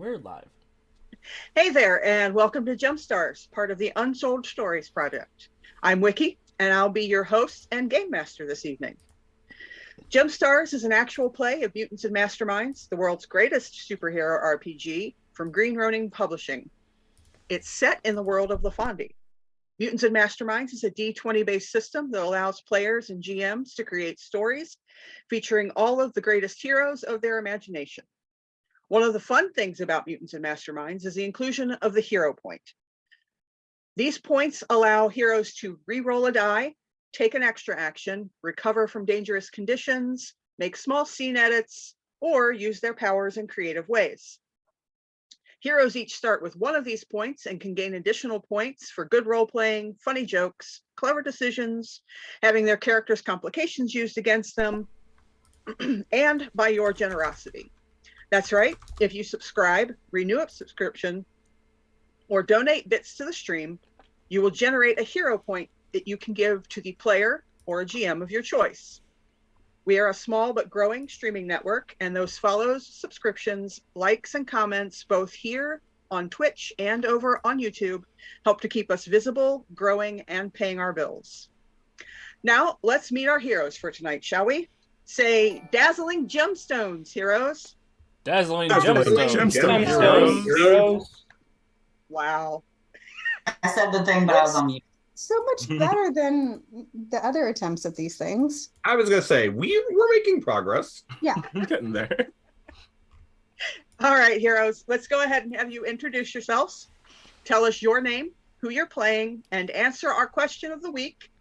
We're live. Hey there, and welcome to GemStars, part of the Untold Stories Project. I'm Wiki, and I'll be your host and game master this evening. GemStars is an actual play of Mutants and Masterminds, the world's greatest superhero RPG from Green Ronin Publishing. It's set in the world of LaFondi. Mutants and Masterminds is a D20 based system that allows players and GMs to create stories featuring all of the greatest heroes of their imagination. One of the fun things about Mutants and Masterminds is the inclusion of the hero point. These points allow heroes to re-roll a die, take an extra action, recover from dangerous conditions, make small scene edits, or use their powers in creative ways. Heroes each start with one of these points and can gain additional points for good role-playing, funny jokes, clever decisions, having their characters' complications used against them, and by your generosity. That's right. If you subscribe, renew a subscription, or donate bits to the stream, you will generate a hero point that you can give to the player or a GM of your choice. We are a small but growing streaming network, and those follows, subscriptions, likes, and comments, both here on Twitch and over on YouTube, help to keep us visible, growing, and paying our bills. Now, let's meet our heroes for tonight, shall we? Say, dazzling gemstones, heroes. Dazzling Gemstones. Heroes. Wow. I said the thing, but I was on mute. So much better than the other attempts at these things. I was gonna say we're making progress. Yeah. I'm getting there. All right, heroes, let's go ahead and have you introduce yourselves. Tell us your name, who you're playing, and answer our question of the week,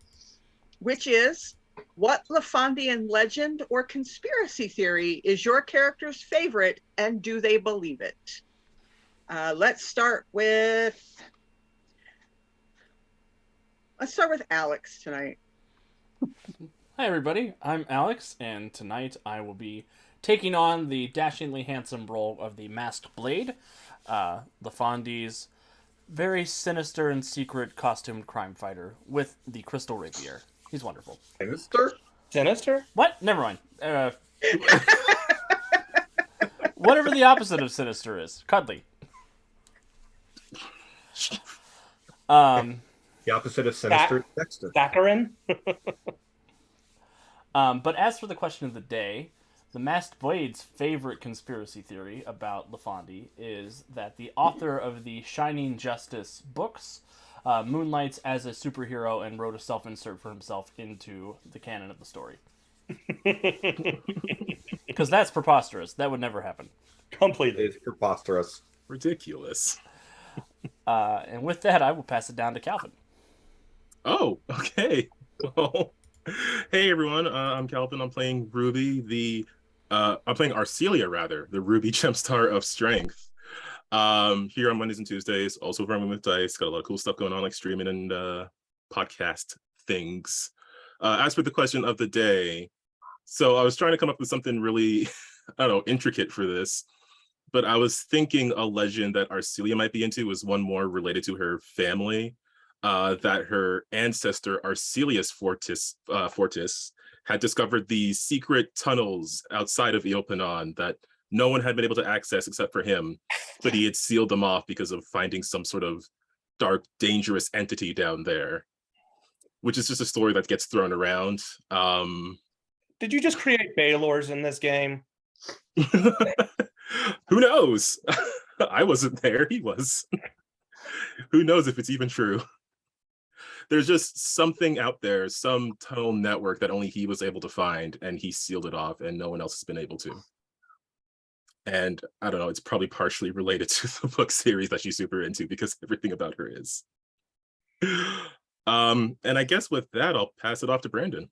which is, what LaFondian legend or conspiracy theory is your character's favorite, and do they believe it? Let's start with Alex tonight. Hi, everybody. I'm Alex, and tonight I will be taking on the dashingly handsome role of the Masked Blade, LaFondi's very sinister and secret costumed crime fighter with the crystal rapier. He's wonderful. Sinister? What? Never mind. Whatever the opposite of sinister is. Cuddly. The opposite of sinister, Dexter. Saccharin? But as for the question of the day, the Masked Blade's favorite conspiracy theory about LaFondi is that the author of the Shining Justice books moonlights as a superhero and wrote a self-insert for himself into the canon of the story. Because that's preposterous. That would never happen. Completely. It's preposterous. Ridiculous. And with that, I will pass it down to Calvin. Oh, okay. Well, hey everyone, I'm Calvin. I'm playing Ruby, I'm playing Arcelia rather, the Ruby Gemstar of Strength. Here on Mondays and Tuesdays, also running with dice, got a lot of cool stuff going on like streaming and podcast things. As for the question of the day, so I was trying to come up with something really, I don't know, intricate for this, but I was thinking a legend that Arcelia might be into was one more related to her family. That her ancestor Arcelius Fortis had discovered these secret tunnels outside of Eopanon that no one had been able to access except for him, but he had sealed them off because of finding some sort of dark, dangerous entity down there, which is just a story that gets thrown around. Did you just create Baylors in this game? Who knows? I wasn't there, he was. Who knows if it's even true? There's just something out there, some tunnel network that only he was able to find, and he sealed it off, and no one else has been able to. And I don't know, it's probably partially related to the book series that she's super into because everything about her is. And I guess with that, I'll pass it off to Brandon.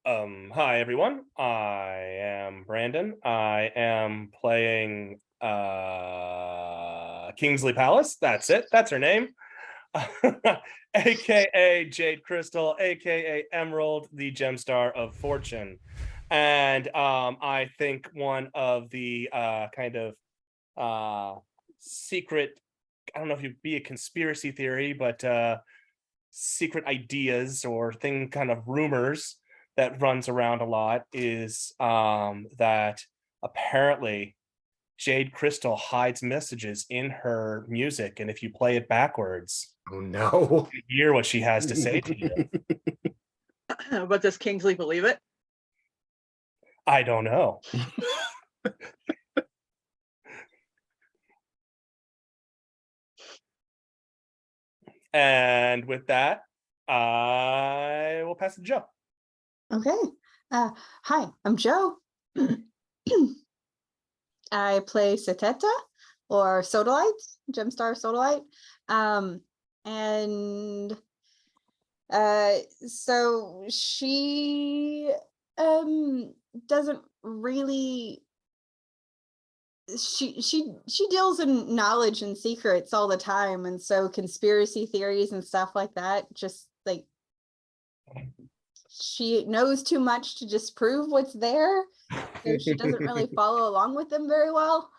Hi everyone. I am Brandon. I am playing Kingsley Palace. That's it. That's her name. AKA Jade Crystal, AKA Emerald, the Gemstar of Fortune. And I think one of the secret, I don't know if it'd be a conspiracy theory, but secret ideas or rumors that runs around a lot is that apparently Jade Crystal hides messages in her music, and if you play it backwards, Oh no. you hear what she has to say to you. But does Kingsley believe it? I don't know. And with that, I will pass it to Joe. Okay. Hi, I'm Joe. I play Seteta or Sodalite, GemStar Sodalite. And so she doesn't really she deals in knowledge and secrets all the time, and so conspiracy theories and stuff like that, just like she knows too much to disprove what's there, so she doesn't really follow along with them very well.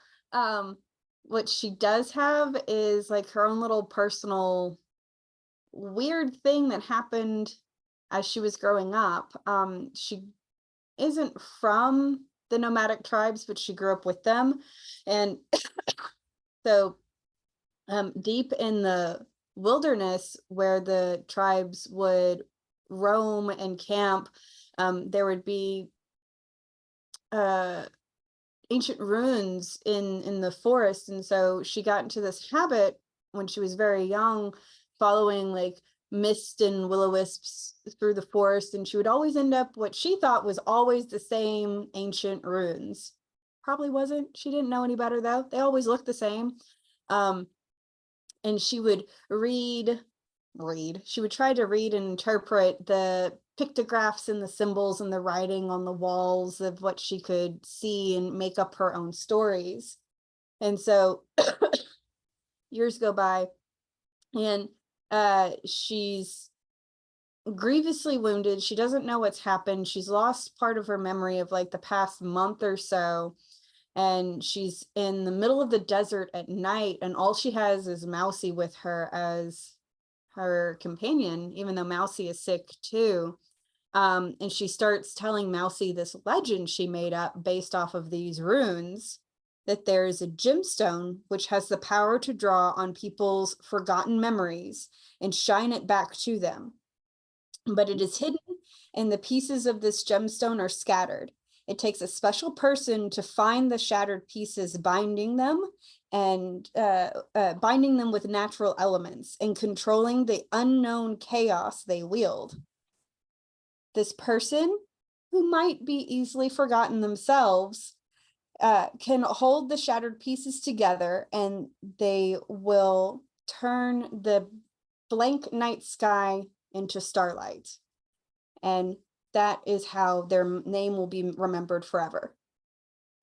What she does have is like her own little personal weird thing that happened as she was growing up. She isn't from the nomadic tribes, but she grew up with them. And so deep in the wilderness where the tribes would roam and camp, there would be ancient ruins in the forest. And so she got into this habit when she was very young, following like mist and will-o-wisps through the forest, and she would always end up what she thought was always the same ancient ruins. Probably wasn't. She didn't know any better though. They always looked the same. And she would she would try to read and interpret the pictographs and the symbols and the writing on the walls of what she could see and make up her own stories. And so years go by, and she's grievously wounded. She doesn't know what's happened. She's lost part of her memory of like the past month or so. And she's in the middle of the desert at night, and all she has is Mousy with her as her companion, even though Mousy is sick too. And she starts telling Mousy this legend she made up based off of these runes, that there is a gemstone which has the power to draw on people's forgotten memories and shine it back to them. But it is hidden, and the pieces of this gemstone are scattered. It takes a special person to find the shattered pieces, binding them with natural elements and controlling the unknown chaos they wield. This person, who might be easily forgotten themselves, can hold the shattered pieces together, and they will turn the blank night sky into starlight. And that is how their name will be remembered forever.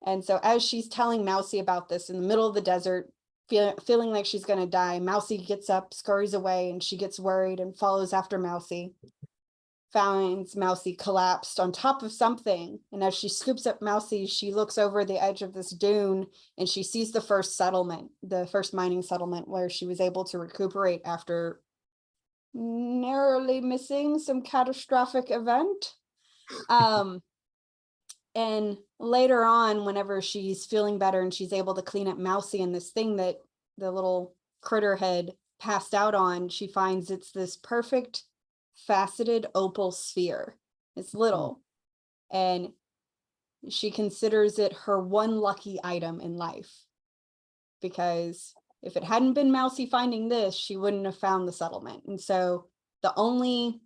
And so as she's telling Mousy about this in the middle of the desert, feeling like she's going to die, Mousy gets up, scurries away, and she gets worried and follows after Mousy. Finds Mousy collapsed on top of something. And as she scoops up Mousy, she looks over the edge of this dune, and she sees the first settlement, the first mining settlement, where she was able to recuperate after narrowly missing some catastrophic event. And later on, whenever she's feeling better and she's able to clean up Mousy and this thing that the little critter had passed out on, she finds it's this perfect faceted opal sphere. It's little, and she considers it her one lucky item in life, because if it hadn't been Mousy finding this, she wouldn't have found the settlement. And so the only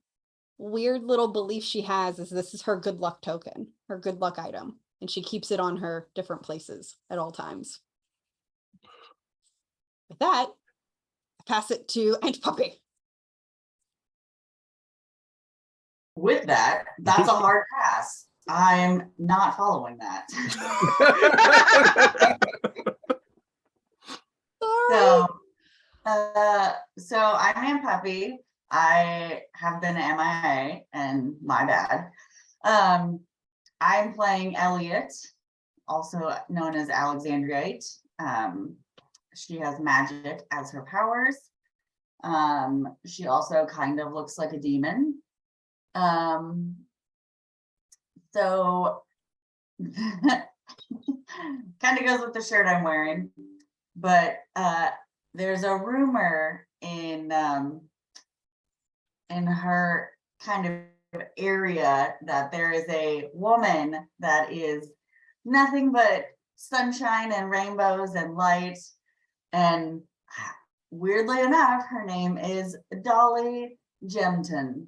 weird little belief she has is this is her good luck token, her good luck item, and she keeps it on her different places at all times. With that, I pass it to Aunt Puppy. With that, that's a hard pass. I'm not following that. So I'm Aunt Puppy. I have been MIA, and my bad. I'm playing Elliot, also known as Alexandriate. She has magic as her powers. She also kind of looks like a demon. So Kind of goes with the shirt I'm wearing. But there's a rumor in her kind of area that there is a woman that is nothing but sunshine and rainbows and light. And weirdly enough, her name is Dolly Gemton.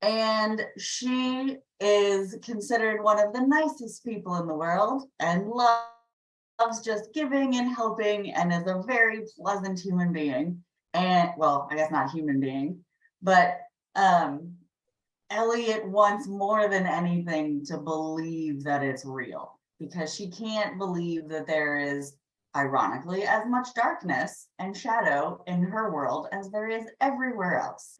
And she is considered one of the nicest people in the world and loves just giving and helping and is a very pleasant human being. And well, I guess not human being, but Elliot wants more than anything to believe that it's real because she can't believe that there is, ironically, as much darkness and shadow in her world as there is everywhere else.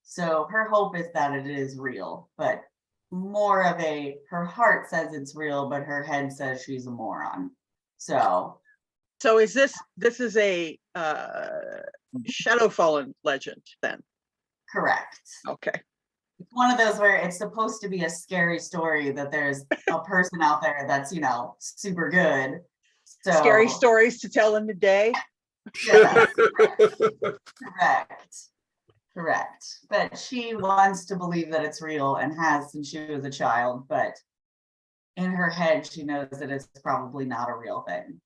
So her hope is that it is real, but more of her heart says it's real, but her head says she's a moron. So is this is a Shadow Fallen legend then? correct. Okay. It's one of those where it's supposed to be a scary story that there's a person out there that's, super good. So Scary stories to tell in the day. Yes, correct. But she wants to believe that it's real and has since she was a child, but in her head, she knows that it's probably not a real thing.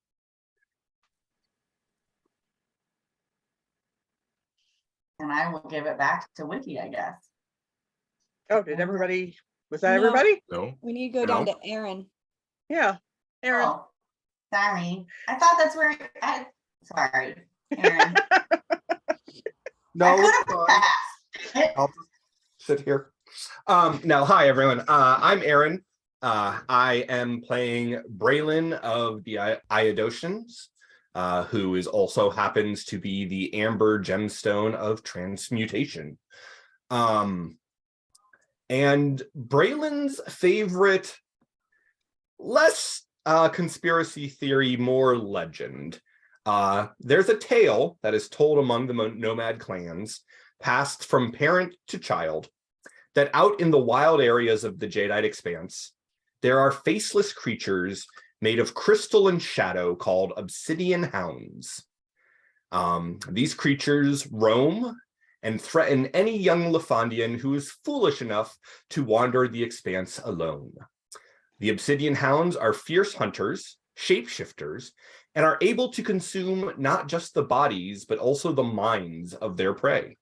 And I will give it back to Wiki, I guess. Oh, did everybody? Was that No. everybody? No. We need to go down to Aaron. Yeah, Aaron. Oh, sorry. I thought that's where sorry, Aaron. No, I it's could have fine. passed. I'll just sit here. Now, hi everyone. I'm Aaron. I am playing Braylon of the Iodocians, who also happens to be the Amber Gemstone of Transmutation. And Braylon's favorite, less conspiracy theory, more legend. There's a tale that is told among the nomad clans, passed from parent to child, that out in the wild areas of the Jadeite Expanse, there are faceless creatures made of crystal and shadow called obsidian hounds. These creatures roam and threaten any young Lafondian who is foolish enough to wander the Expanse alone. The obsidian hounds are fierce hunters, shapeshifters, and are able to consume not just the bodies, but also the minds of their prey.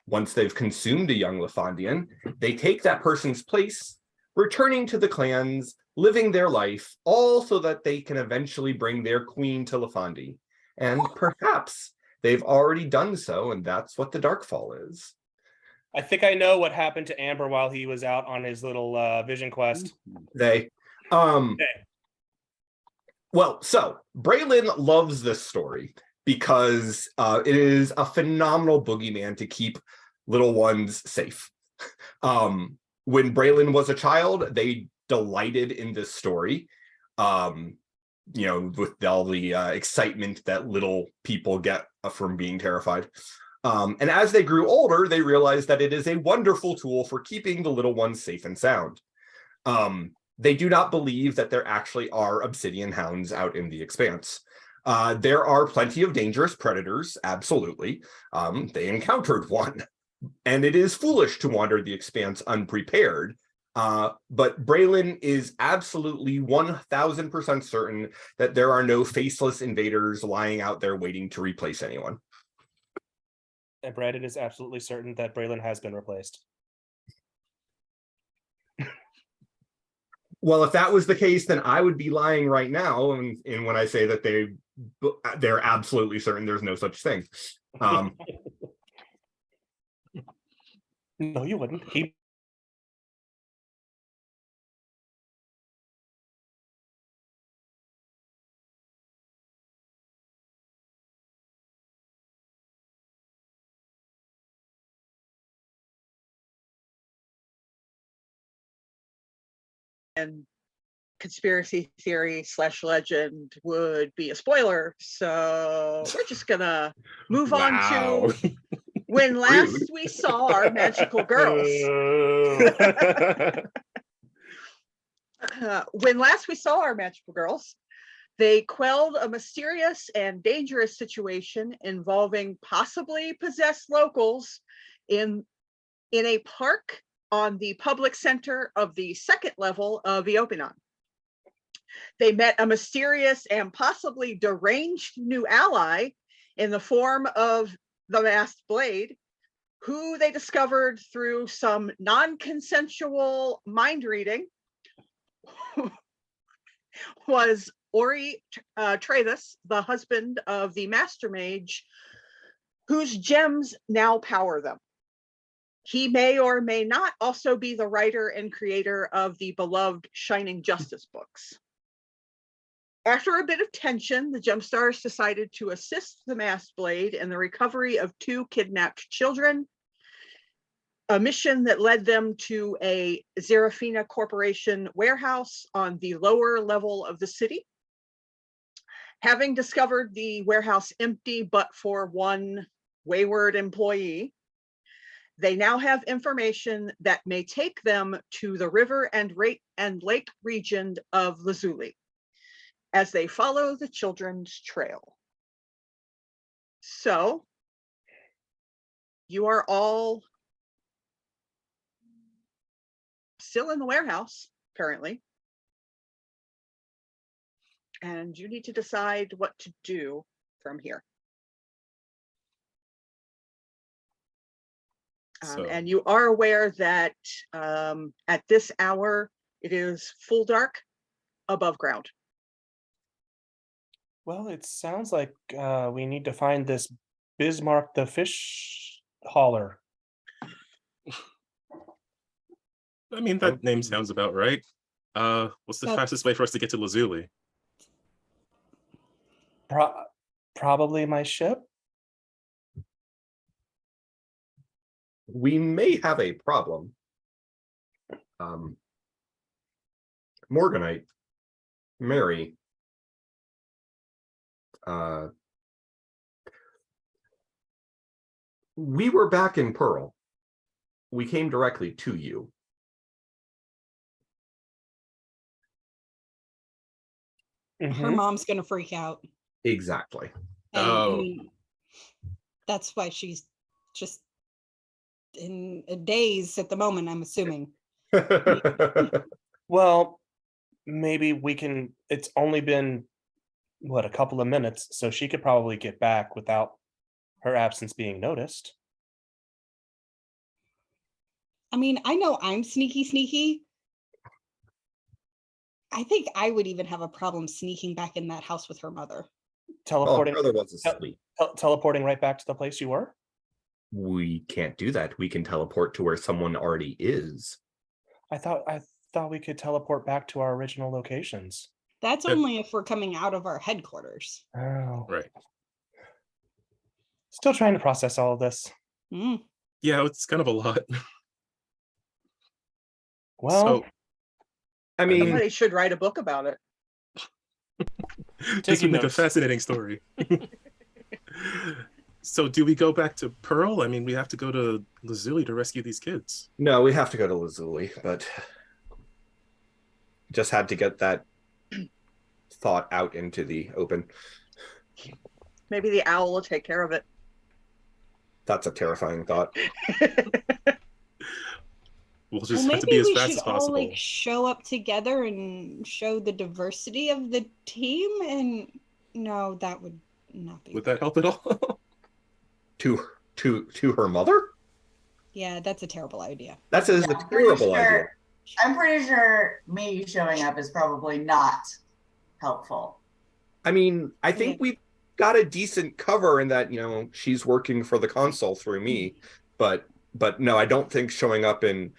Once they've consumed a young Lafondian, they take that person's place, returning to the clans, living their life, all so that they can eventually bring their queen to Lafondi. And perhaps they've already done so, and that's what the Darkfall is. I think I know what happened to Amber while he was out on his little vision quest. Well, so Braylon loves this story because it is a phenomenal boogeyman to keep little ones safe. When Braylon was a child, they delighted in this story, with all the excitement that little people get from being terrified. And as they grew older, they realized that it is a wonderful tool for keeping the little ones safe and sound. They do not believe that there actually are obsidian hounds out in the Expanse. There are plenty of dangerous predators, absolutely. They encountered one. And it is foolish to wander the Expanse unprepared. But Braylon is absolutely 1000% certain that there are no faceless invaders lying out there waiting to replace anyone. And Brandon is absolutely certain that Braylon has been replaced. Well, if that was the case, then I would be lying right now. And when I say that they're absolutely certain there's no such thing. No, you wouldn't. And conspiracy theory / legend would be a spoiler. So we're just gonna move on to when last we saw our magical girls. When last we saw our magical girls, they quelled a mysterious and dangerous situation involving possibly possessed locals in a park on the public center of the second level of Eopinon. They met a mysterious and possibly deranged new ally in the form of the Masked Blade, who they discovered through some non-consensual mind reading was Ori Travis, the husband of the Master Mage, whose gems now power them. He may or may not also be the writer and creator of the beloved Shining Justice books. After a bit of tension, the GemStars decided to assist the Masked Blade in the recovery of 2 kidnapped children, a mission that led them to a Zerafina Corporation warehouse on the lower level of the city. Having discovered the warehouse empty but for one wayward employee, they now have information that may take them to the river and lake region of Lazuli as they follow the children's trail. So, you are all still in the warehouse, apparently. And you need to decide what to do from here. And you are aware that at this hour, it is full dark above ground. Well, it sounds like we need to find this Bismarck the fish hauler. I mean, that name sounds about right. What's the fastest way for us to get to Lazuli? Probably my ship. We may have a problem. Morganite, Mary, we were back in Pearl. We came directly to you. Her mom's gonna freak out. Exactly. And I mean, that's why she's just in a daze at the moment, I'm assuming. Well, maybe we can, it's only been, what, a couple of minutes, so she could probably get back without her absence being noticed. I mean, I know I'm sneaky. I think I would even have a problem sneaking back in that house with her mother. Teleporting, brother was asleep. teleporting right back to the place you were? We can't do that. We can teleport to where someone already is. I thought we could teleport back to our original locations. That's only if we're coming out of our headquarters. Oh, Right. Still trying to process all of this. Yeah, it's kind of a lot. Well, So, I mean, Somebody should write a book about it. this would make a notes. fascinating story. So do we go back to Pearl? I mean, we have to go to Lazuli to rescue these kids. no, we have to go to Lazuli, but just had to get that thought out into the open. Maybe the owl will take care of it. That's a terrifying thought. We'll just Well, have to maybe be as we fast should as all possible. like show up together and show the diversity of the team. And no, that would not be. Would that help at all? To her mother? Yeah, that's a terrible idea. That's a I'm pretty terrible idea. sure- I'm pretty sure me showing up is probably not helpful. I mean, I think we've got a decent cover in that, she's working for the console through me, but no, I don't think showing up in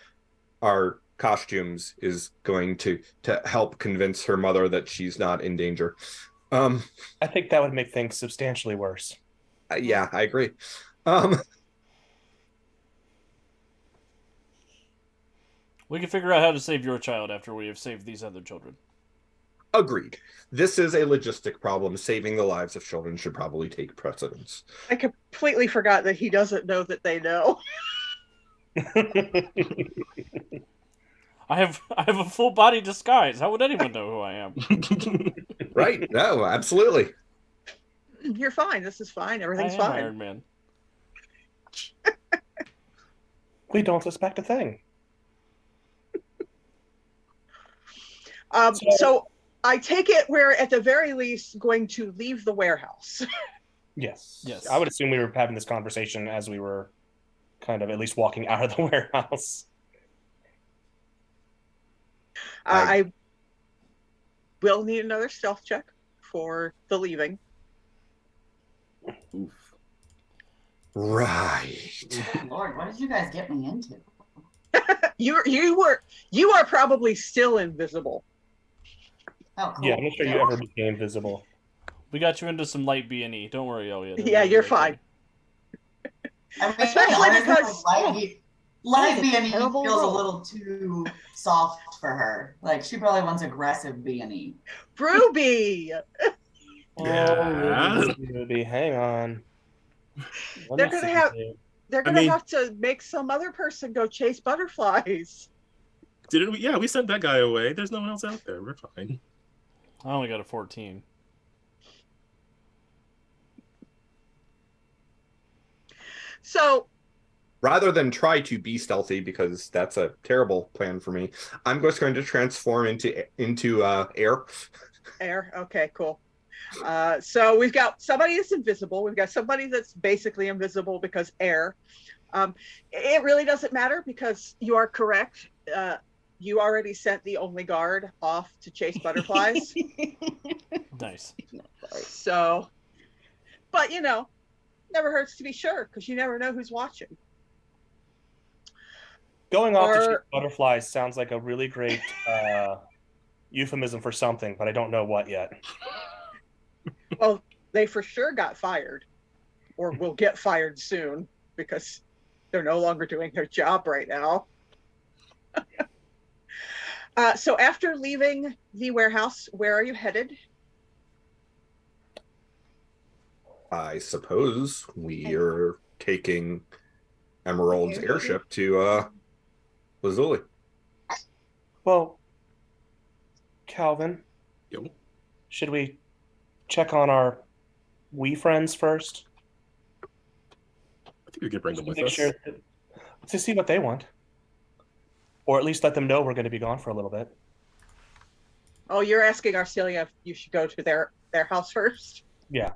our costumes is going to help convince her mother that she's not in danger. I think that would make things substantially worse. Yeah, I agree. We can figure out how to save your child after we have saved these other children. Agreed. This is a logistic problem. Saving the lives of children should probably take precedence. I completely forgot that he doesn't know that they know. I have a full body disguise. How would anyone know who I am? Right. No, absolutely. You're fine. This is fine. I Everything's am fine. Iron Man. We don't suspect a thing. So I take it we're at the very least going to leave the warehouse. Yes. Yes. I would assume we were having this conversation as we were kind of at least walking out of the warehouse. I will need another stealth check for the leaving. Oof. Right. Good Lord, what did you guys get me into? You are probably still invisible. Oh, cool. Yeah, I'm not sure you ever became visible. We got you into some light B&E. Don't worry, Elliot. Yeah, you're fine. I mean, Especially honestly, because light a B&E terrible feels a role. little too soft for her. Like, she probably wants aggressive B&E. Ruby, Yeah. Oh, Ruby, hang on. Let they're me gonna see have here. they're I gonna mean- have to make some other person go chase butterflies. Didn't we? Yeah, we sent that guy away. There's no one else out there. We're fine. I only got a 14. So Rather than try to be stealthy, because that's a terrible plan for me, I'm just going to transform into air. air. Okay, cool. So we've got somebody that's invisible. We've got somebody that's basically invisible because air. It really doesn't matter because you are correct. You already sent the only guard off to chase butterflies. Nice. So, but never hurts to be sure because you never know who's watching. Going off to Or- chase butterflies sounds like a really great euphemism for something, but I don't know what yet. Well, they for sure got fired or will get fired soon because they're no longer doing their job right now. So after leaving the warehouse, where are you headed? I suppose we are taking Emerald's airship to Lazuli. Well, Calvin, Yo. should we check on our Wii friends first? I think we could bring them with Make us. sure to see what they want. Or at least let them know we're going to be gone for a little bit. Oh, you're asking Arcelia if you should go to their house first? Yeah.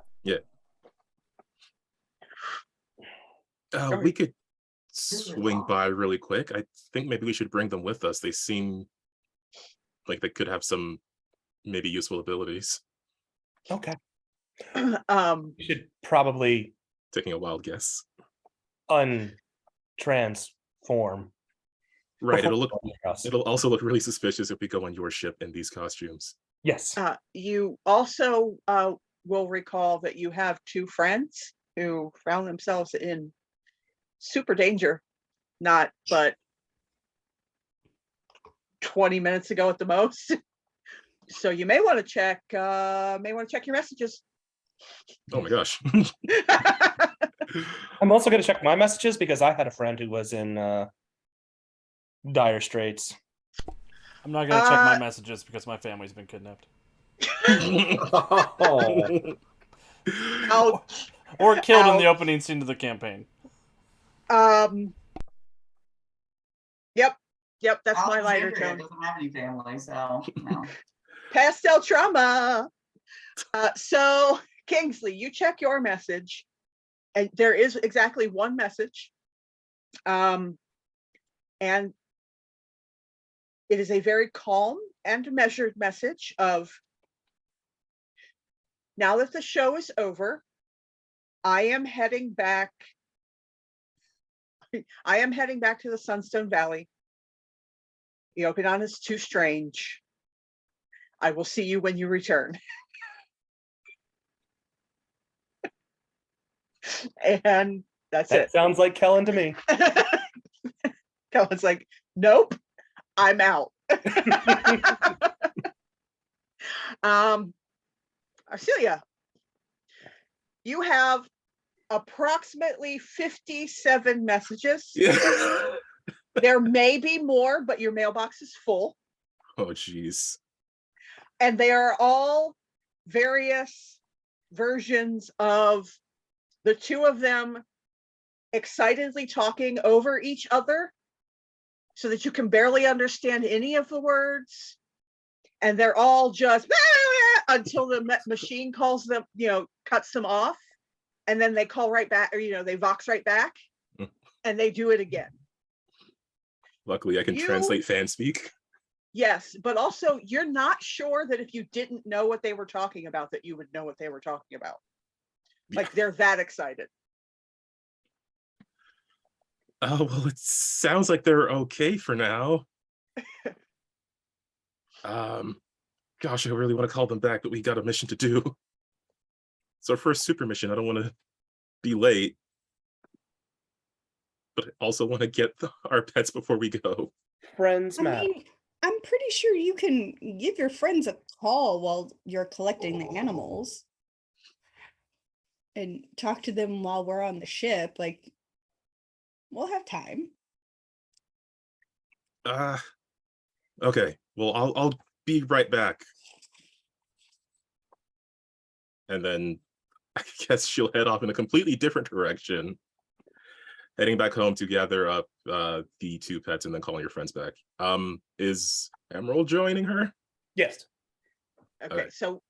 We could swing by really quick. I think maybe we should bring them with us. They seem like they could have some maybe useful abilities. Okay. Um, We should probably Taking a wild guess. untransform. Right. before It'll look. we go to your house. It'll also look really suspicious if we go on your ship in these costumes. Yes. you also will recall that you have two friends who found themselves in super danger, but 20 minutes ago at the most. So you may want to check your messages. Oh my gosh. I'm also going to check my messages because I had a friend who was in dire straits. I'm not going to check my messages because my family's been kidnapped. Oh. Ouch. Or killed in the Ouch. opening scene of the campaign. Yep, that's my lighter Alexandria tone. doesn't have any family, so no. Pastel trauma. So Kingsley, you check your message, and there is exactly one message. And it is a very calm and measured message of, now that the show is over, I am heading back to the Sunstone Valley. The Opinon is too strange. I will see you when you return. And that's That it. sounds like Kellen to me. Kellen's like, nope, I'm out. Arcelia, you have approximately 57 messages. Yeah. There may be more, but your mailbox is full. Oh, geez. And they are all various versions of the two of them excitedly talking over each other so that you can barely understand any of the words. And they're all just until the machine calls them, cuts them off. And then they call right back, or, they vox right back and they do it again. Luckily, I can translate fan speak. Yes, but also you're not sure that if you didn't know what they were talking about, that you would know what they were talking about. Like they're that excited. Oh, well, it sounds like they're okay for now. Gosh, I really want to call them back, but we got a mission to do. It's our first super mission. I don't want to be late, but I also want to get our pets before we go. Friends I map. mean, I'm pretty sure you can give your friends a call while you're collecting the animals and talk to them while we're on the ship. Like, we'll have time. Okay. Well, I'll be right back. And then I guess she'll head off in a completely different direction, heading back home to gather up the two pets and then calling your friends back. Is Emerald joining her? Yes. Okay, so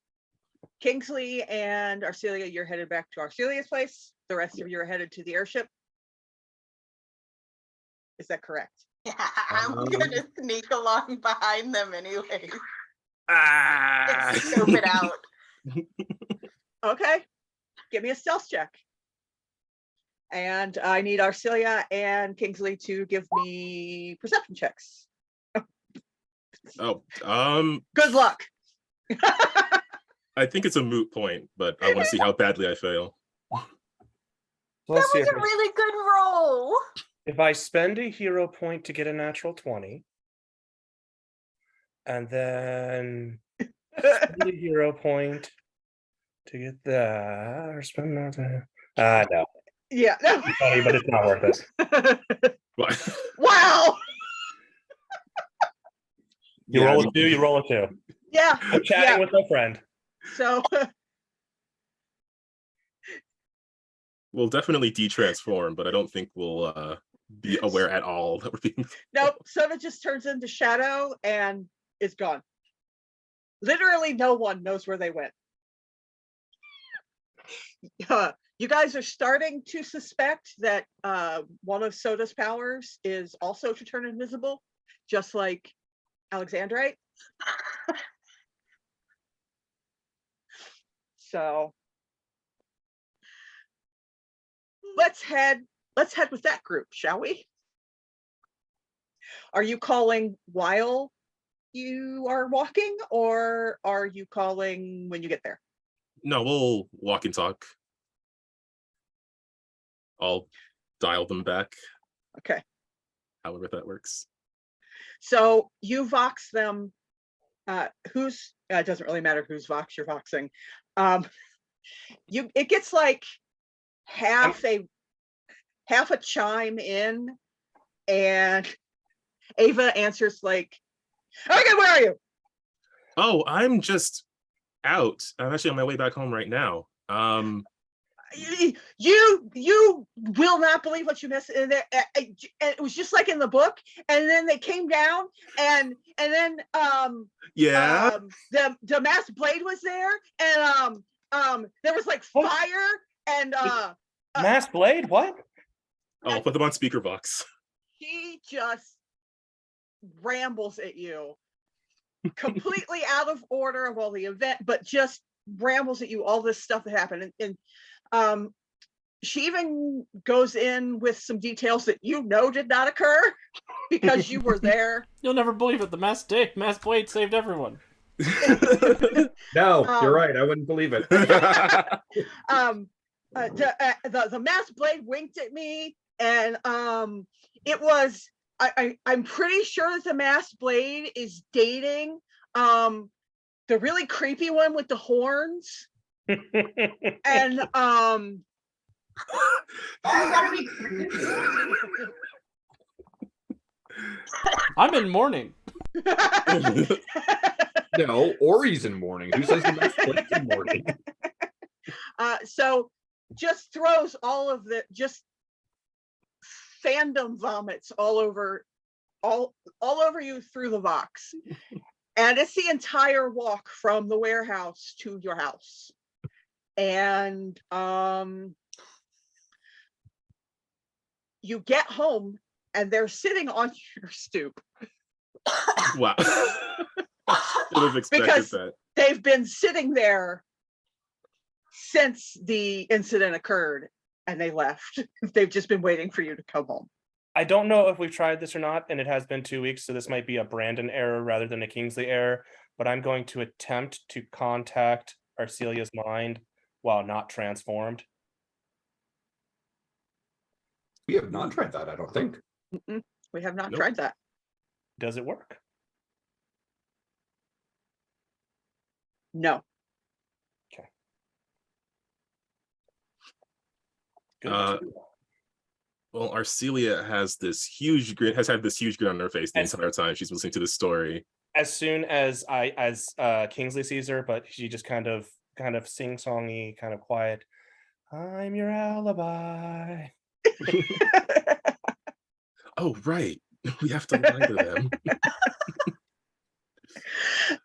Kingsley and Arcelia, you're headed back to Arcelia's place. The rest of you are headed to the airship. Is that correct? Yeah, I'm gonna sneak along behind them anyway. Ah! Scope it out. Okay, give me a stealth check. And I need Arcelia and Kingsley to give me perception checks. Oh, Good luck. I think it's a moot point, but I want to see how badly I fail. That was a really good roll. If I spend a hero point to get a natural 20, and then spend a hero point to get that, or spend another. No. Yeah. No. It's funny, but it's not worth it. Wow. You roll a 2, you roll a 2. Yeah. I'm chatting with my friend. So we'll definitely de-transform, but I don't think we'll be aware at all that we're being. Nope. Soda just turns into shadow and is gone. Literally, no one knows where they went. You guys are starting to suspect that one of Soda's powers is also to turn invisible, just like Alexandrite. So let's head with that group, shall we? Are you calling while you are walking, or are you calling when you get there? No, we'll walk and talk. I'll dial them back. Okay. However that works. So you vox them. It doesn't really matter whose vox you're voxing. It gets like half a chime in, and Ava answers like, "Okay, where are you?" Oh, I'm just out. I'm actually on my way back home right now. You will not believe what you missed. And it was just like in the book. And then they came down, and then the masked blade was there, and there was like fire and masked blade. What? Oh, I'll put them on speaker box. He just rambles at you, completely out of order of all the event, but just rambles at you all this stuff that happened, and she even goes in with some details that did not occur because you were there. You'll never believe it. The masked blade saved everyone. No, you're right. I wouldn't believe it. The masked blade winked at me, and it was. I'm pretty sure that the masked blade is dating the really creepy one with the horns. And Gotta be creepy. I'm in mourning. No, Ori's in mourning. Who says the Masked Blade's in mourning? So just throws all of the just fandom vomits all over you through the box. And it's the entire walk from the warehouse to your house. And you get home and they're sitting on your stoop. Wow. Should have expected Because that. they've been sitting there since the incident occurred and they left. They've just been waiting for you to come home. I don't know if we've tried this or not, and it has been 2 weeks, so this might be a Brandon error rather than a Kingsley error, but I'm going to attempt to contact Arcelia's mind while not transformed. We have not tried that, I don't think. We have not Nope. tried that. Does it work? No. Good. Well, Arcelia has this huge grin, has had this huge grin on her face the entire time she's listening to this story. As soon as Kingsley sees her, but she just kind of sing-songy, kind of quiet. I'm your alibi. Oh, right. We have to lie to them.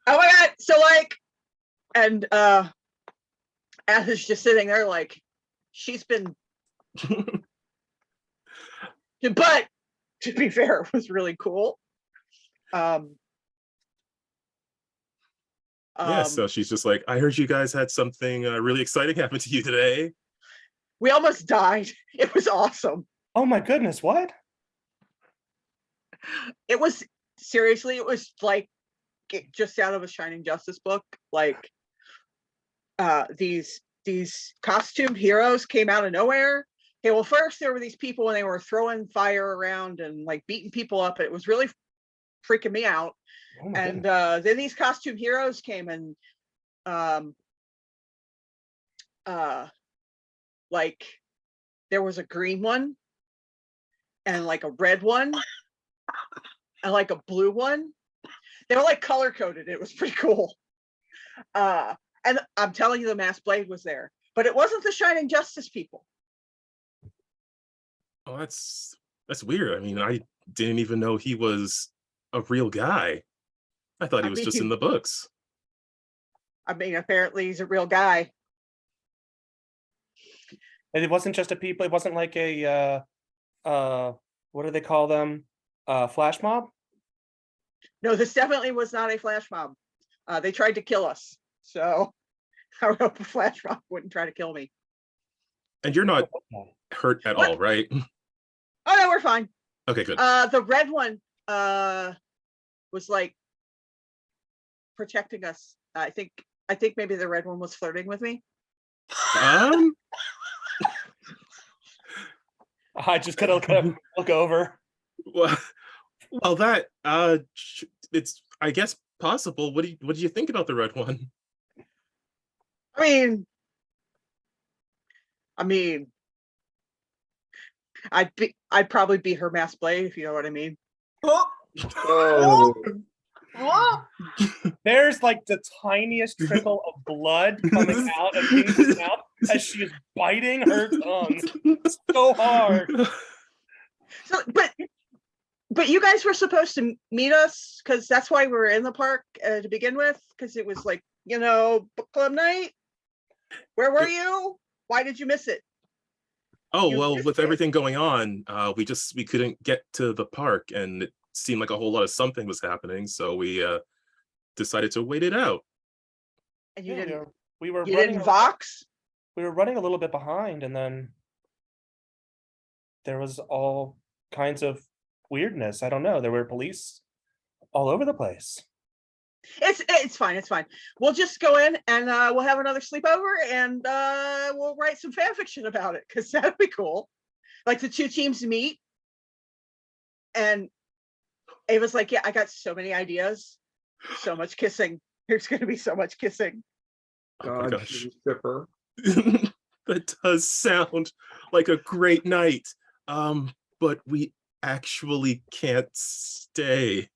Oh my god. So like, and Ash is just sitting there like she's been but to be fair, it was really cool. Yeah, so she's just like, I heard you guys had something really exciting happen to you today. We almost died. It was awesome. Oh my goodness, what? It was seriously, it was like just out of a Shining Justice book. Like these costumed heroes came out of nowhere. Okay, well, first there were these people and they were throwing fire around and like beating people up. It was really freaking me out. Oh my And goodness. then these costume heroes came and like there was a green one and like a red one and like a blue one. They were like color coded. It was pretty cool. And I'm telling you, the Masked Blade was there, but it wasn't the Shining Justice people. Oh, that's weird. I mean, I didn't even know he was a real guy. I thought he was just in the books. I mean, apparently he's a real guy. And it wasn't just a people, it wasn't like a what do they call them? Flash mob? No, this definitely was not a flash mob. They tried to kill us. So I hope a flash mob wouldn't try to kill me. And you're not hurt at all, right? Oh no, we're fine. Okay, good. The red one was like protecting us. I think maybe the red one was flirting with me. I just kind of look over. Well, that it's I guess possible. What do you think about the red one? I mean, I'd probably be her Masked Blade, if you know what I mean. Oh. There's like the tiniest trickle of blood coming out of King's mouth as she is biting her tongue so hard. So, but you guys were supposed to meet us because that's why we were in the park to begin with, because it was like, book club night. Where were you? Why did you miss it? Oh, You well, missed with it. everything going on, we couldn't get to the park, and it seemed like a whole lot of something was happening, so we decided to wait it out. And you Yeah, didn't. we were You running didn't Vox. we were running a little bit behind, and then there was all kinds of weirdness. I don't know. There were police all over the place. It's fine. It's fine. We'll just go in and we'll have another sleepover and we'll write some fan fiction about it because that'd be cool. Like the two teams meet and Ava's like, yeah, I got so many ideas. So much kissing. There's going to be so much kissing. Oh my God, gosh. Skipper. That does sound like a great night. But we actually can't stay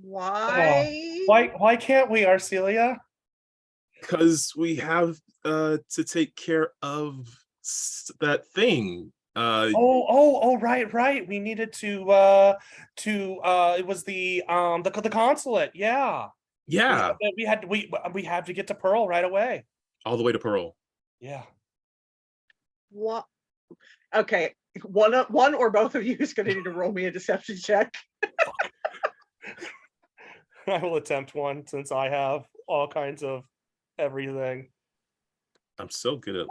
Why? Why can't we, Arcelia? because we have to take care of that thing. Right. We needed to it was the consulate. Yeah. Yeah, We had to get to Pearl right away. all the way to Pearl. Yeah. What? Okay, one or both of you is going to need to roll me a deception check. I will attempt one since I have all kinds of everything. I'm so good at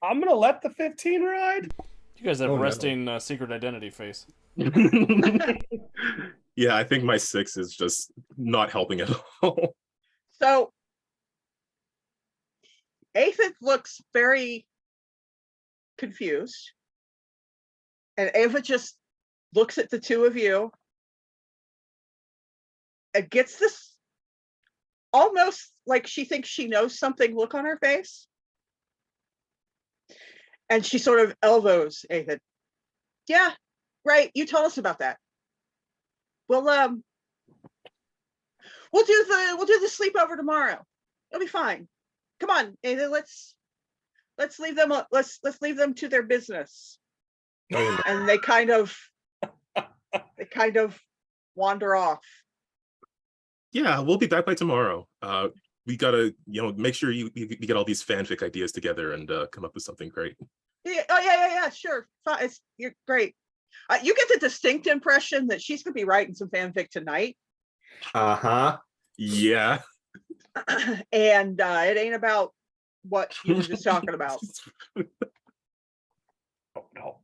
I'm gonna let the 15 ride. You guys have Oh, no. resting secret identity face. Yeah, I think my 6 is just not helping at all. So, Aphid looks very confused, and Ava just looks at the two of you and gets this almost like she thinks she knows something look on her face. And she sort of elbows Aphid. Yeah, right. You tell us about that. We'll do the sleepover tomorrow. It'll be fine. Come on, Aphid, let's leave them to their business. Oh, And they kind of wander off. Yeah, we'll be back by tomorrow. We gotta, make sure we get all these fanfic ideas together and come up with something great. Yeah, oh yeah, sure. Fine. You're great. You get the distinct impression that she's gonna be writing some fanfic tonight. uh-huh. Yeah. And it ain't about what you were just talking about. Oh no.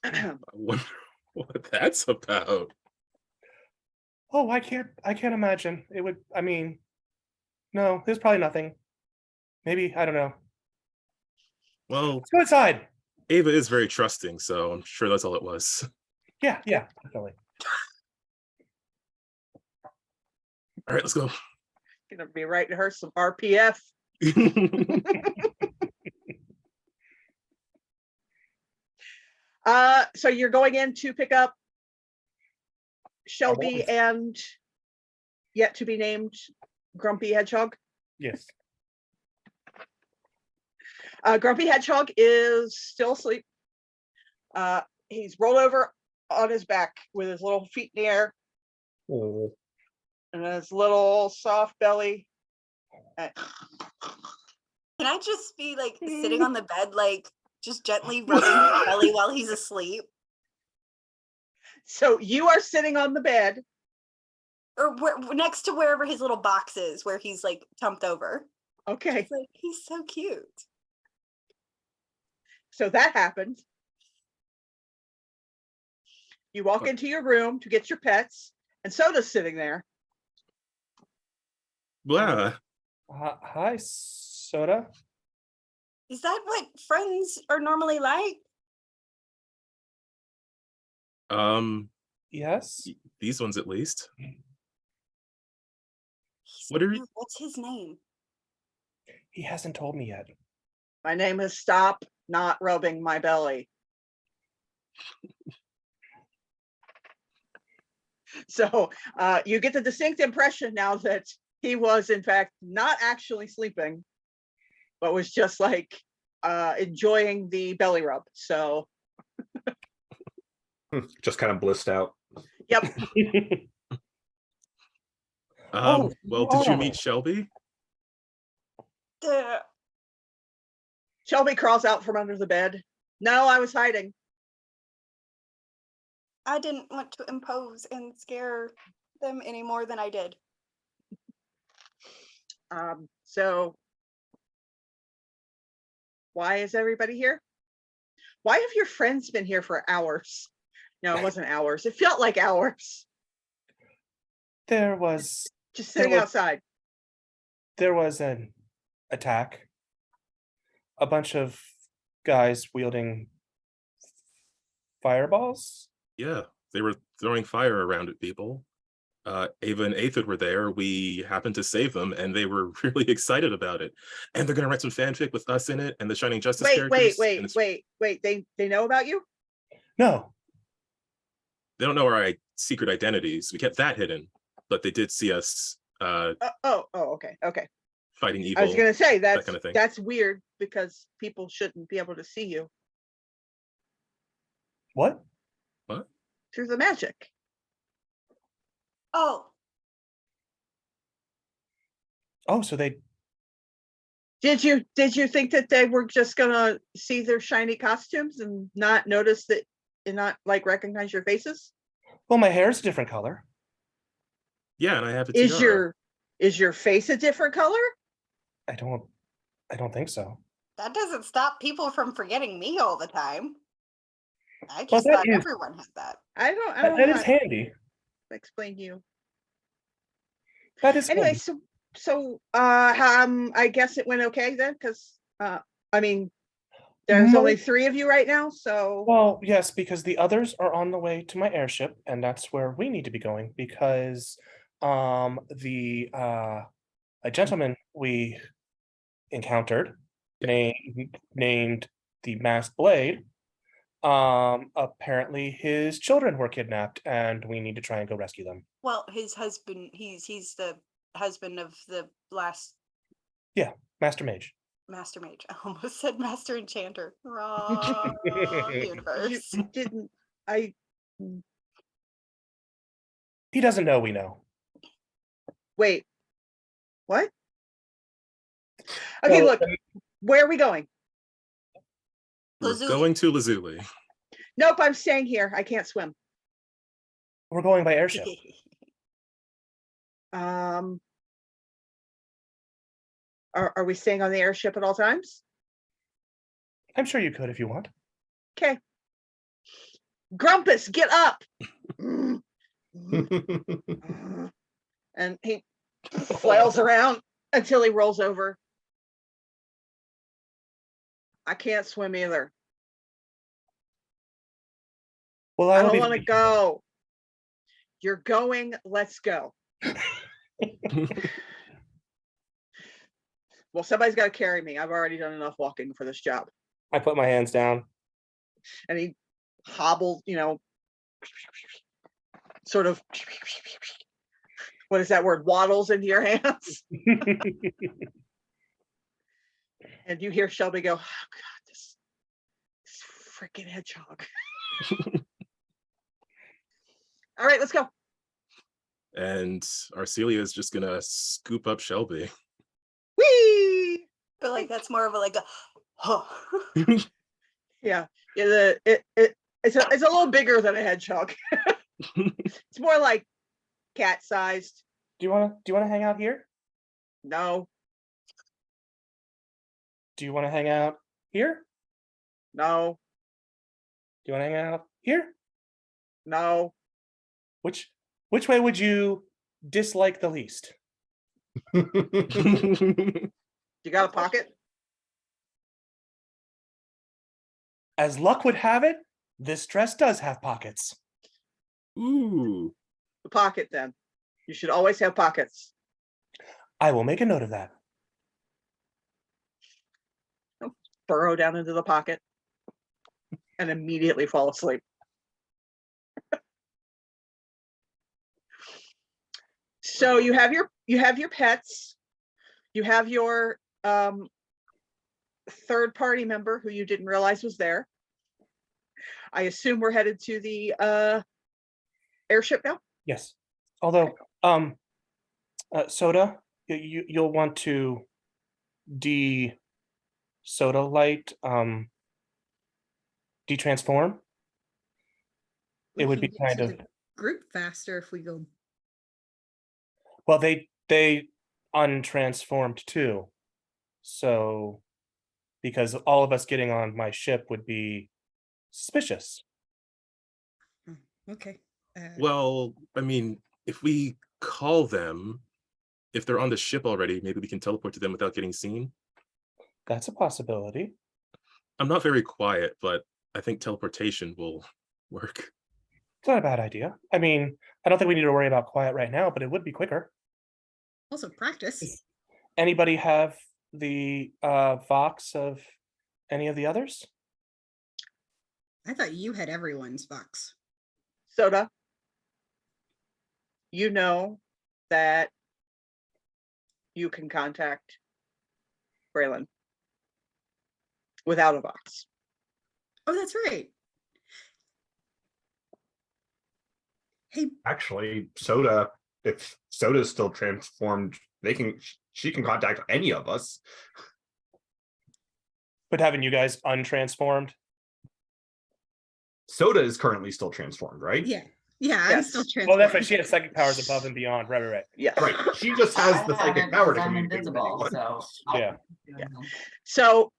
I wonder what that's about. Oh, I can't imagine. It would, I mean, no, there's probably nothing. Maybe, I don't know. Well, Let's go inside. Ava is very trusting, so I'm sure that's all it was. Yeah, definitely. All right, let's go. Gonna be writing her some RPF. So you're going in to pick up Shelby and yet to be named Grumpy Hedgehog. Yes. Grumpy Hedgehog is still asleep. He's rolled over on his back with his little feet in the air Oh. and his little soft belly. Can I just be like sitting on the bed, like just gently rubbing his belly while he's asleep? So you are sitting on the bed. Or next to wherever his little box is, where he's like tumped over. Okay. It's like, he's so cute. So that happened. You walk into your room to get your pets, and Soda's sitting there. Blah. Hi, Soda. Is that what friends are normally like? Yes. These ones at least. What are you? What's his name? He hasn't told me yet. My name is Stop Not Rubbing My Belly. So you get the distinct impression now that he was in fact not actually sleeping, but was just like enjoying the belly rub. So Just kind of blissed out. yep. Well, did you meet Shelby? Shelby crawls out from under the bed. No, I was hiding. I didn't want to impose and scare them any more than I did. So why is everybody here? Why have your friends been here for hours? No, it wasn't hours. It felt like hours. There was Just sitting outside. There was an attack. A bunch of guys wielding fireballs. Yeah, they were throwing fire around at people. Ava and Aphid were there. We happened to save them, and they were really excited about it. And they're gonna write some fanfic with us in it and the Shining Justice characters. Wait. They know about you? No. They don't know our secret identities. We kept that hidden, but they did see us Okay. fighting evil. I was gonna say that kind of thing. that's weird because people shouldn't be able to see you What? through the magic. Oh, Oh, so they Did you think that they were just gonna see their shiny costumes and not notice that and not like recognize your faces? well, my hair's a different color. Yeah, and I have a Is tiara. your face a different color? I don't think so. that doesn't stop people from forgetting me all the time. I Well, just that thought is- everyone had that. I don't That know is how to handy. explain you. That is Anyway, handy. I guess it went okay then, because I mean, there's only 3 of you right now, so Well, yes, because the others are on the way to my airship, and that's where we need to be going because a gentleman we encountered named the Masked Blade, apparently his children were kidnapped and we need to try and go rescue them. Well, his husband, he's the husband of the last Master Mage. Master Mage. I almost said Master Enchanter. Wrong universe. you didn't. I He doesn't know we know. wait. What? Okay, So, look. Where are we going? We're Lazuli. going to Lazuli. Nope, I'm staying here. I can't swim. we're going by airship. Are we staying on the airship at all times? I'm sure you could if you want. Okay. Grumpus, get up. And he flails around until he rolls over. I can't swim either. Well, I will don't be want to go. You're going, let's go. Well, somebody's got to carry me. I've already done enough walking for this job. I put my hands down. And he hobbles, sort of, what is that word? Waddles into your hands. And you hear Shelby go, oh God, this freaking hedgehog. All right, let's go. And Arcelia is just gonna scoop up Shelby. Whee! I feel like that's more of a huh. Yeah, it's a little bigger than a hedgehog. It's more like cat sized. Do you want to hang out here? No, Do you want to hang out here? no, Do you want to hang out here? no. Which way would you dislike the least? You got a pocket? As luck would have it, this dress does have pockets. Ooh. The pocket then. You should always have pockets. I will make a note of that. Burrow down into the pocket and immediately fall asleep. So you have your pets, you have your third party member who you didn't realize was there. I assume we're headed to the airship now. Yes. Although, Soda, you'll want to Soda Light detransform. It would be can get kind to of the group faster if we go. well, they untransformed too. So because all of us getting on my ship would be suspicious. Okay. Well, I mean, if we call them, if they're on the ship already, maybe we can teleport to them without getting seen. That's a possibility. I'm not very quiet, but I think teleportation will work. It's not a bad idea. I mean, I don't think we need to worry about quiet right now, but it would be quicker. Also practice. Anybody have the Vox of any of the others? I thought you had everyone's Vox. Soda, you know that you can contact Braylon without a Vox. Oh, that's right. Hey, Actually, Soda, if Soda's still transformed, she can contact any of us. But haven't you guys untransformed? Soda is currently still transformed, right? yeah. Yeah, I'm Yes. still transformed. Well, that's right. She has psychic powers above and beyond. Right. Yes. Right. She just has the psychic haven't, power to 'cause I'm communicate with invisible, anyone. so Yeah. So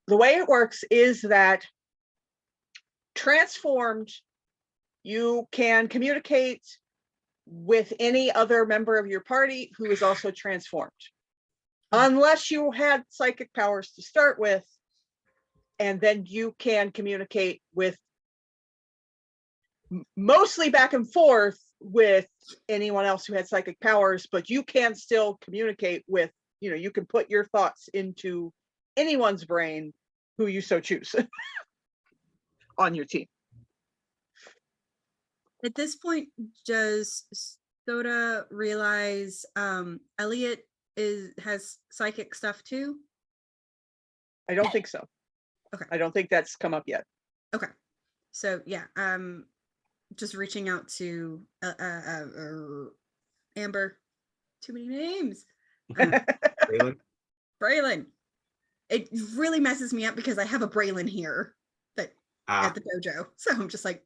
the way it works is that transformed, you can communicate with any other member of your party who is also transformed. Unless you had psychic powers to start with, and then you can communicate with mostly back and forth with anyone else who had psychic powers, but you can still communicate with, you can put your thoughts into anyone's brain who you so choose on your team. At this point, does Soda realize Elliot has psychic stuff too? I don't think so. Okay. I don't think that's come up yet. Okay. So yeah, just reaching out to Amber. Too many names. Braylon? Braylon. It really messes me up because I have a Braylon here that at the dojo. So I'm just like,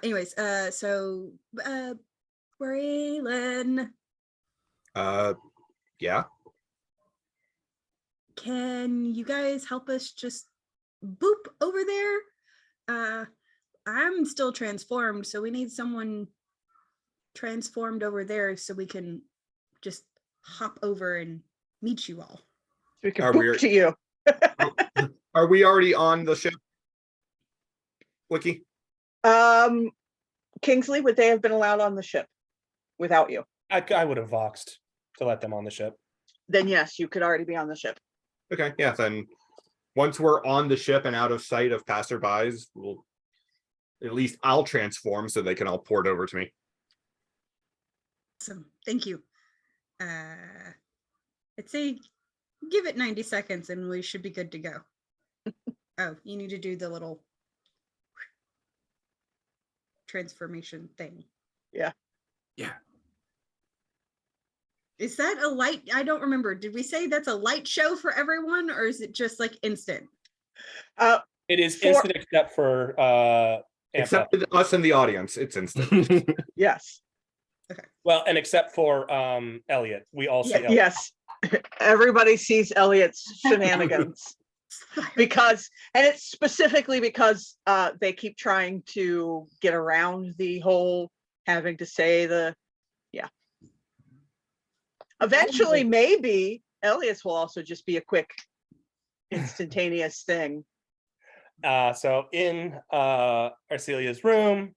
anyways, so Braylon. Yeah. Can you guys help us just boop over there? I'm still transformed, so we need someone transformed over there so we can just hop over and meet you all. We can Are boop we- to you. Are we already on the ship? Wiki? Kingsley, would they have been allowed on the ship without you? I would have voxed to let them on the ship. Then yes, you could already be on the ship. Okay, yeah, then once we're on the ship and out of sight of passerbys, I'll transform so they can all port over to me. So thank you. I'd say give it 90 seconds and we should be good to go. Oh, you need to do the little transformation thing. Yeah. Is that a light? I don't remember. Did we say that's a light show for everyone or is it just like instant? It is instant except for Except us in the audience, it's instant. Yes. well, and except for Elliot. We all see Elliot. Yes. Everybody sees Elliot's shenanigans. And it's specifically because they keep trying to get around the whole having to say eventually maybe Elliot's will also just be a quick instantaneous thing. So in Arcelia's room,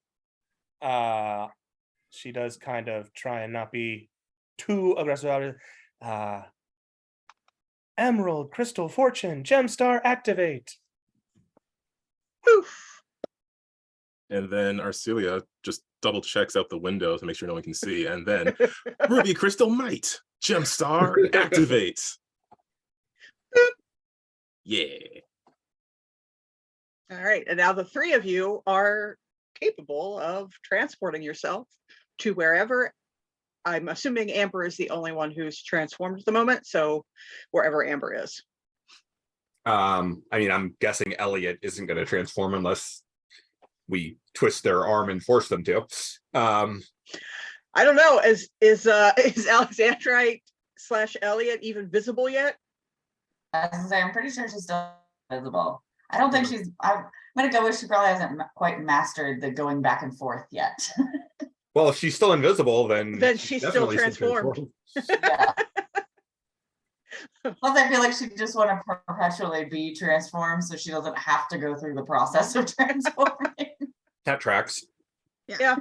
she does kind of try and not be too aggressive. Emerald, Crystal, Fortune, GemStar, activate. Poof. And then Arcelia just double checks out the window to make sure no one can see. And then Ruby, Crystal, Might, GemStar, activate. Yeah. All right. And now the three of you are capable of transporting yourself to wherever. I'm assuming Amber is the only one who's transformed at the moment. So wherever Amber is. I mean, I'm guessing Elliot isn't going to transform unless we twist their arm and force them to. I don't know. Is Alexandrite / Elliot even visible yet? I'm pretty sure she's still visible. I don't think she's. I'm gonna go with she probably hasn't quite mastered the going back and forth yet. Well, if she's still invisible, then She's still definitely transformed. Yeah. Plus, I feel like she just want to perpetually be transformed, so she doesn't have to go through the process of transforming. That tracks. Yeah.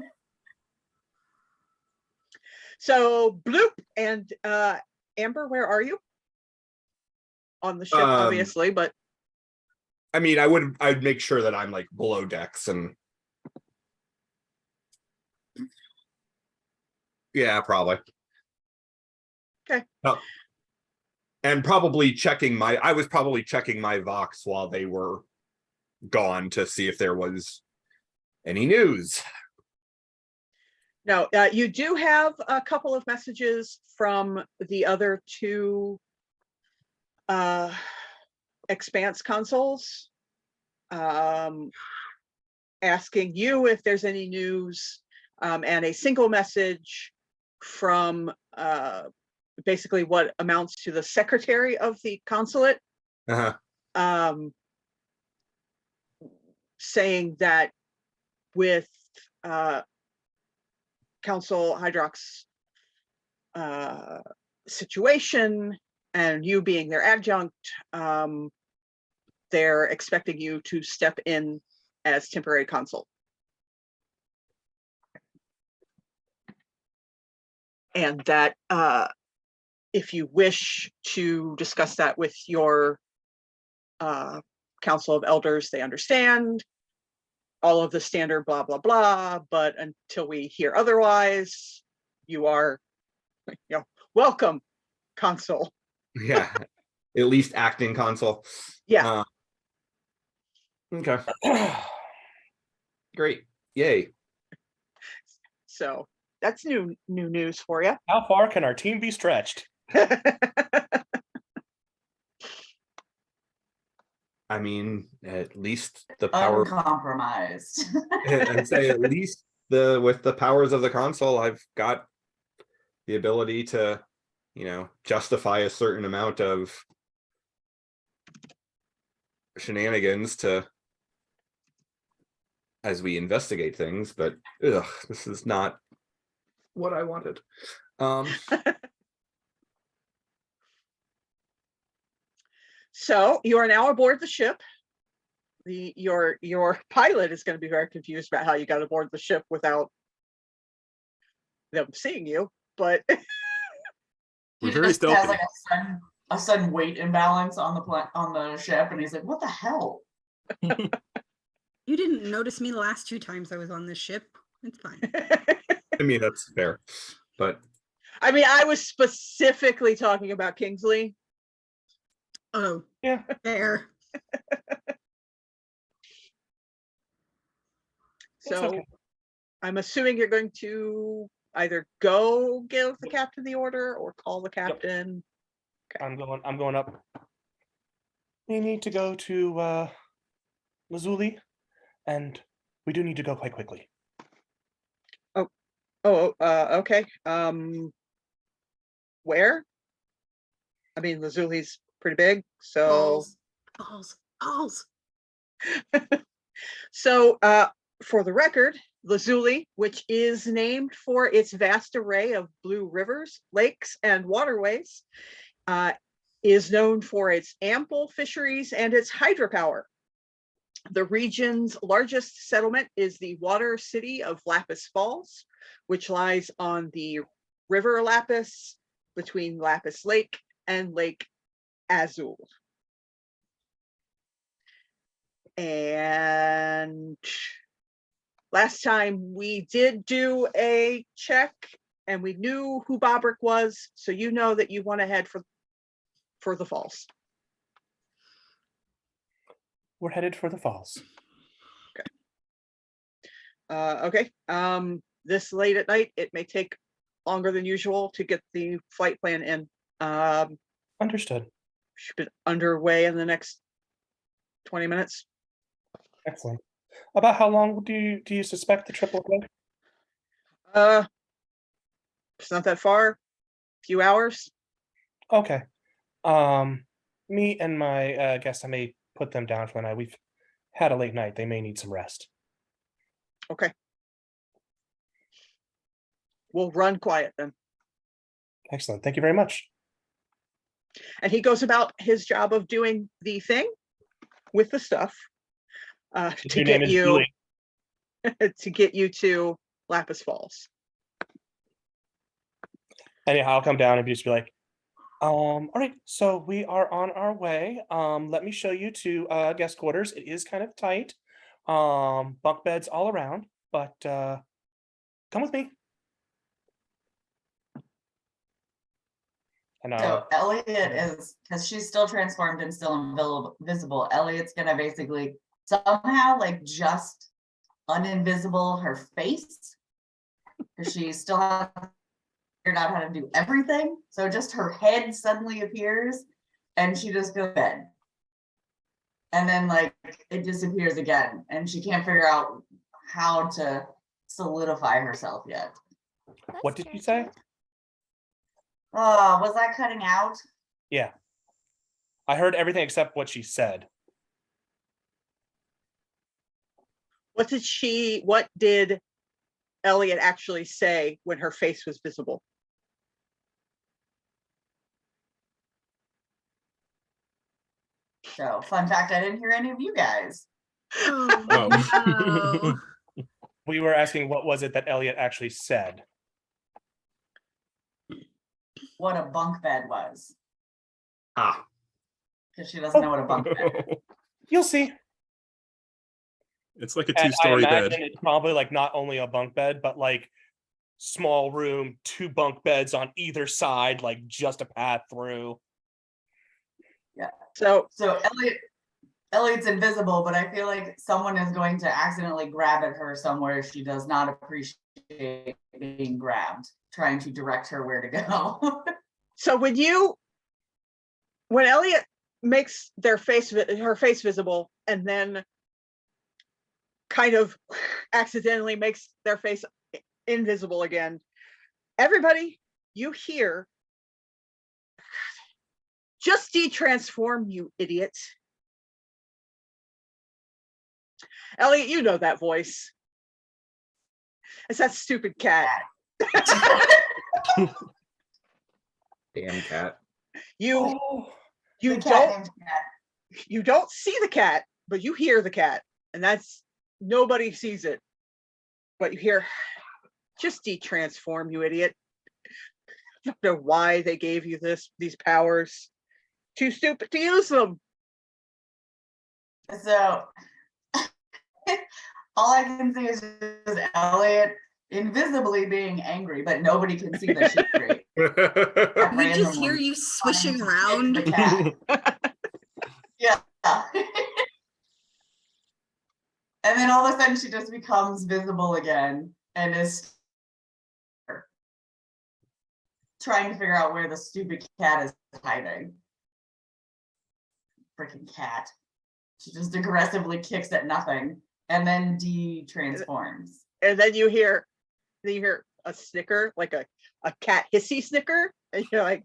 So Bloop and Amber, where are you? On the ship, obviously, but I mean, I'd make sure that I'm like below decks and yeah, probably. Okay. Oh. And probably I was probably checking my Vox while they were gone to see if there was any news. no, you do have a couple of messages from the other two Expanse consoles asking you if there's any news, and a single message from basically what amounts to the secretary of the consulate, saying that with Council Hydrox situation and you being their adjunct, they're expecting you to step in as temporary consul. And that if you wish to discuss that with your Council of Elders, they understand all of the standard blah, blah, blah, but until we hear otherwise, you are, welcome, consul. Yeah, at least acting consul. Yeah. Okay. Great. Yay. So that's new news for you. How far can our team be stretched? I mean, at least the power Uncompromised. and say at least with the powers of the console, I've got the ability to, justify a certain amount of shenanigans as we investigate things, but this is not what I wanted. So you are now aboard the ship. Your pilot is going to be very confused about how you got aboard the ship without them seeing you, but He We're very just has stealthy. like a sudden weight imbalance on the ship, and he's like, "What the hell?" You didn't notice me the last 2 times I was on this ship. It's fine. I mean, that's fair, but I mean, I was specifically talking about Kingsley. Oh, Yeah. there. So okay. I'm assuming you're going to either go give the captain the order or call the captain. I'm going up. We need to go to Lazuli, and we do need to go quite quickly. Okay. Where? I mean, Lazuli's pretty big, so Balls. so for the record, Lazuli, which is named for its vast array of blue rivers, lakes, and waterways, is known for its ample fisheries and its hydropower. The region's largest settlement is the water city of Lapis Falls, which lies on the River Lapis between Lapis Lake and Lake Azul. And last time we did do a check and we knew who Bobrick was, so you know that you want to head for the falls. We're headed for the falls. Okay. This late at night, it may take longer than usual to get the flight plan in. Understood. Should be underway in the next 20 minutes. Excellent. About how long do you suspect the trip will take? It's not that far. A few hours. Okay. Me and my guests, I may put them down for the night. We've had a late night. They may need some rest. Okay. We'll run quiet then. Excellent. Thank you very much. And he goes about his job of doing the thing with the stuff to Your get name is you. Julie. to get you to Lapis Falls. Anyhow, I'll come down and just be like, all right, so we are on our way. Let me show you to guest quarters. It is kind of tight. Bunk beds all around, but come with me. And So Elliot is, because she's still transformed and still invisible, Elliot's gonna basically somehow like just uninvisible her face, because she still hasn't figured out how to do everything. So just her head suddenly appears and she just goes to bed. And then like it disappears again and she can't figure out how to solidify herself yet. what did you say? Oh, was I cutting out? Yeah. I heard everything except what she said. What did Elliot actually say when her face was visible? So fun fact, I didn't hear any of you guys. Oh, no. We were asking what was it that Elliot actually said. What a bunk bed was. Ah. Because she doesn't know what a bunk bed is. You'll see. It's like a And I two-story imagine bed. it's probably like not only a bunk bed, but like small room, 2 bunk beds on either side, like just a path through. So So Elliot's invisible, but I feel like someone is going to accidentally grab at her somewhere she does not appreciate being grabbed, trying to direct her where to go. so when Elliot makes her face visible and then kind of accidentally makes their face invisible again, everybody, you hear, "Just de-transform, you idiot." Elliot, you know that voice. It's that stupid cat. Damn cat. You The cat don't named Cat. you don't see the cat, but you hear the cat, and that's nobody sees it. But you hear, "Just de-transform, you idiot." I don't know why they gave you these powers. Too stupid to use them. So all I can see is just Elliot invisibly being angry, but nobody can see that she's angry. We just hear you swishing around. The cat. Yeah. And then all of a sudden she just becomes visible again and is trying to figure out where the stupid cat is hiding. Freaking cat. She just aggressively kicks at nothing and then de-transforms. And then you hear a snicker, like a cat hissy snicker, and you're like,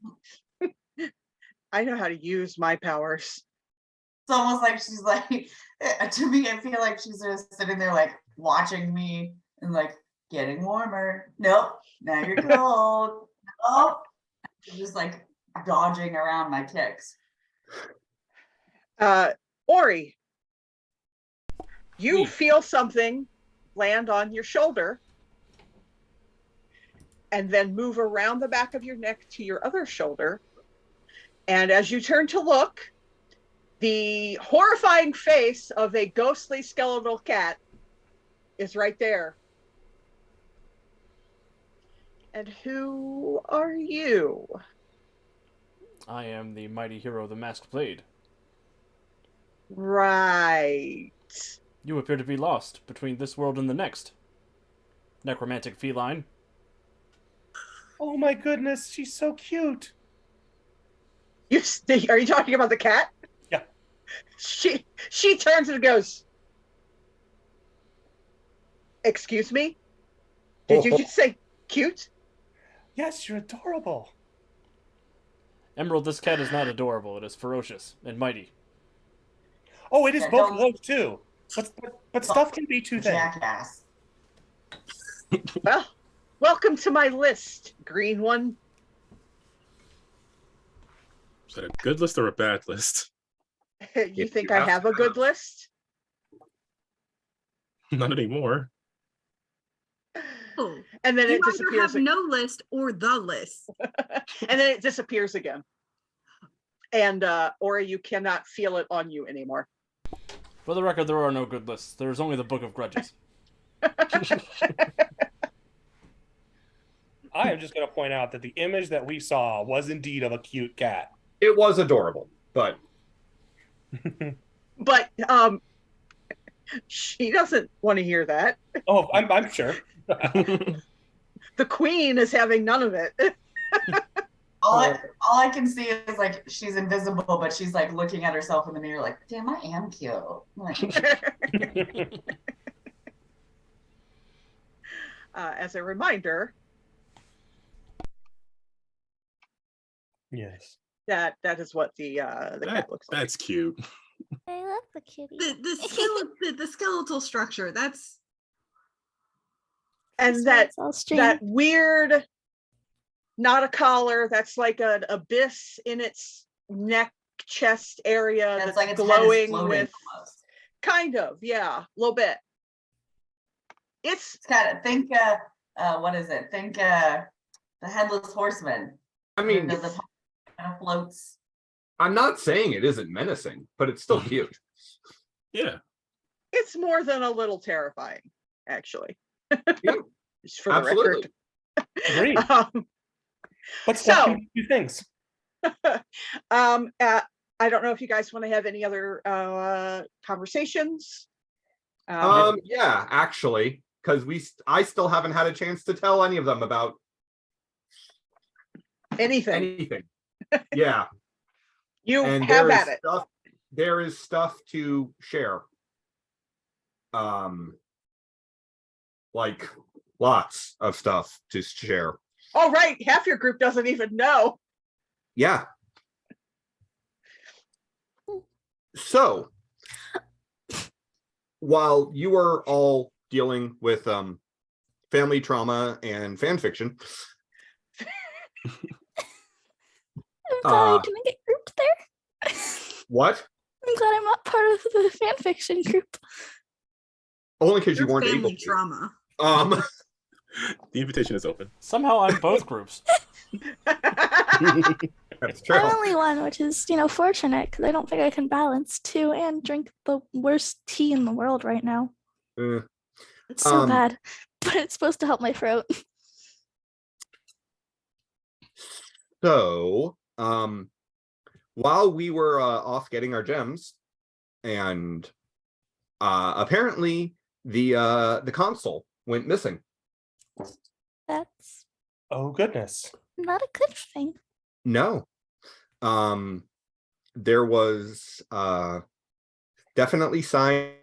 I know how to use my powers. It's almost like she's like, to me, I feel like she's just sitting there like watching me and like getting warmer. Nope, now you're cold. Nope. She's just like dodging around my kicks. Ori, you feel something land on your shoulder and then move around the back of your neck to your other shoulder. And as you turn to look, the horrifying face of a ghostly skeletal cat is right there. And who are you? I am the mighty hero, the Masked Blade. Right. You appear to be lost between this world and the next. Necromantic feline. Oh my goodness, she's so cute. Are you talking about the cat? Yeah. She turns and goes, "Excuse me? Did you just say cute?" Yes, you're adorable. Emerald, this cat is not adorable. It is ferocious and mighty. Oh, it is Yeah, both don't- of those too. But stuff can be too thin. Jackass. Well, welcome to my list, green one. Is that a good list or a bad list? You If think you I have have to a good have. list? Not anymore. Oh, And then you it either disappears. have no list or the list. And then it disappears again. And or you cannot feel it on you anymore. For the record, there are no good lists. There's only the Book of Grudges. I am just going to point out that the image that we saw was indeed of a cute cat. It was adorable, but But she doesn't want to hear that. Oh, I'm sure. The queen is having none of it. All I can see is like she's invisible, but she's like looking at herself in the mirror, like, damn, I am cute. Like, As a reminder Yes. that is what the cat looks like. That's cute. I love the kitty. The skeletal structure. That's And that It's all strange. that weird, not a collar, that's like an abyss in its neck chest area it's that's like its head is glowing floating with almost. kind of, yeah, a little bit. It's It's kind of think what is it? Think the headless horseman. I mean, the kind of floats. I'm not saying it isn't menacing, but it's still cute. Yeah. it's more than a little terrifying, actually. Yeah, Just for the absolutely. Agreed. record. But So- still two things. I don't know if you guys want to have any other conversations. Yeah, actually, because I still haven't had a chance to tell any of them about anything. Yeah, You and have there at is it. stuff. There is stuff to share. Like lots of stuff to share. Oh, right. Half your group doesn't even know. Yeah. So, while you are all dealing with family trauma and fan fiction, I'm glad I didn't get grouped there. what? I'm glad I'm not part of the fan fiction group. Only because you your weren't able family to. trauma. The invitation is open. Somehow I'm both groups. That's true. I'm only one, which is, fortunate because I don't think I can balance two and drink the worst tea in the world right now. Uh, It's so Um, bad, but it's supposed to help my throat. So, while we were off getting our gems, and apparently the console went missing. That's Oh goodness. not a good thing. No, there was definitely signs